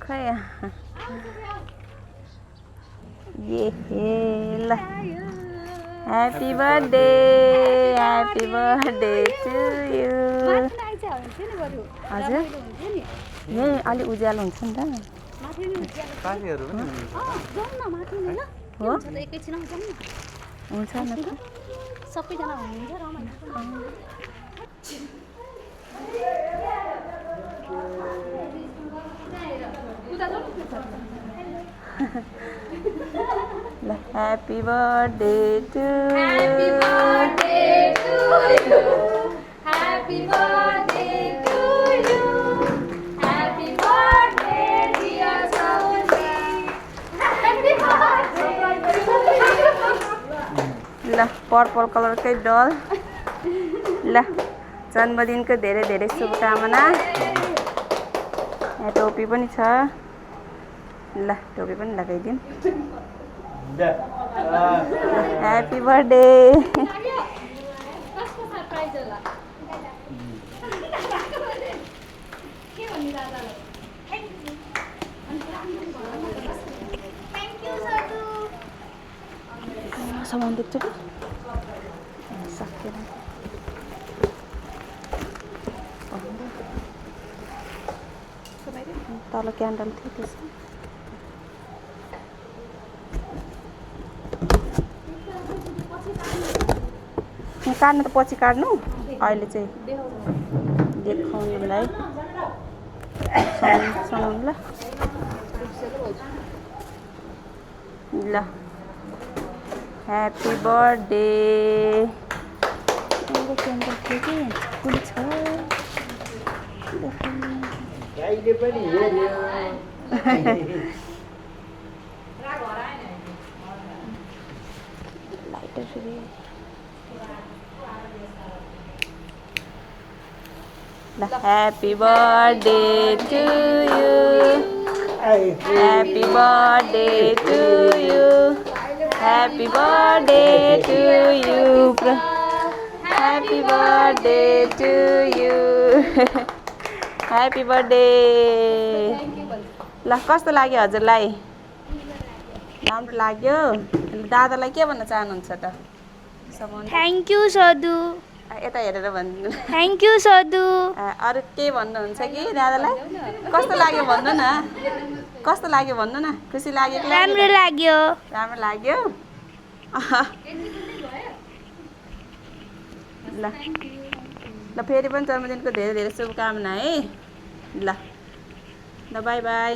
खै ये ल ह्यापी बर्थडे टु यु हजुर यही अलि उज्यालो हुन्छ नि त हो हुन्छ न त सबैजना हुनुहुन्छ ल happy birthday to Happy birthday to you. Happy birthday to you. Happy birthday dear Saudi. Happy birthday to you. ल पर्पल कलरकै डल ल जन्मदिनको धेरै धेरै शुभकामना यहाँ टोपी पनि छ ल टोपी पनि लगाइदिउँ ह्यापी बर्थडे कसको सरप्राइज होला के भन्नु दादालाई थ्याङ्क यू साधु सामान देख्छु कि सकेन तल क्यान्डल थियो त्यसमा काट्नु त पछि काट्नु अहिले चाहिँ देखाउनुलाई समाउनु ल ल ह्यापी बर्थडे क्यान्डल थियो कि कुन छ लाइटर फेरि ल happy birthday to you happy birthday to you happy birthday to you happy birthday to you happy birthday ल कस्तो लाग्यो हजुरलाई राम्रो लाग्यो दादालाई के भन्न चाहनुहुन्छ त थ्याङ्क यू साधु यता हेरेर भन्नु थ्याङ्क यू साधु अरू के भन्नुहुन्छ कि दादालाई कस्तो लाग्यो भन्नु न कस्तो लाग्यो भन्नु न खुसी लाग्यो कि राम्रो लाग्यो राम्रो लाग्यो ल ल फेरि पनि जन्मदिनको धेरै धेरै शुभकामना है ल ल बाई बाई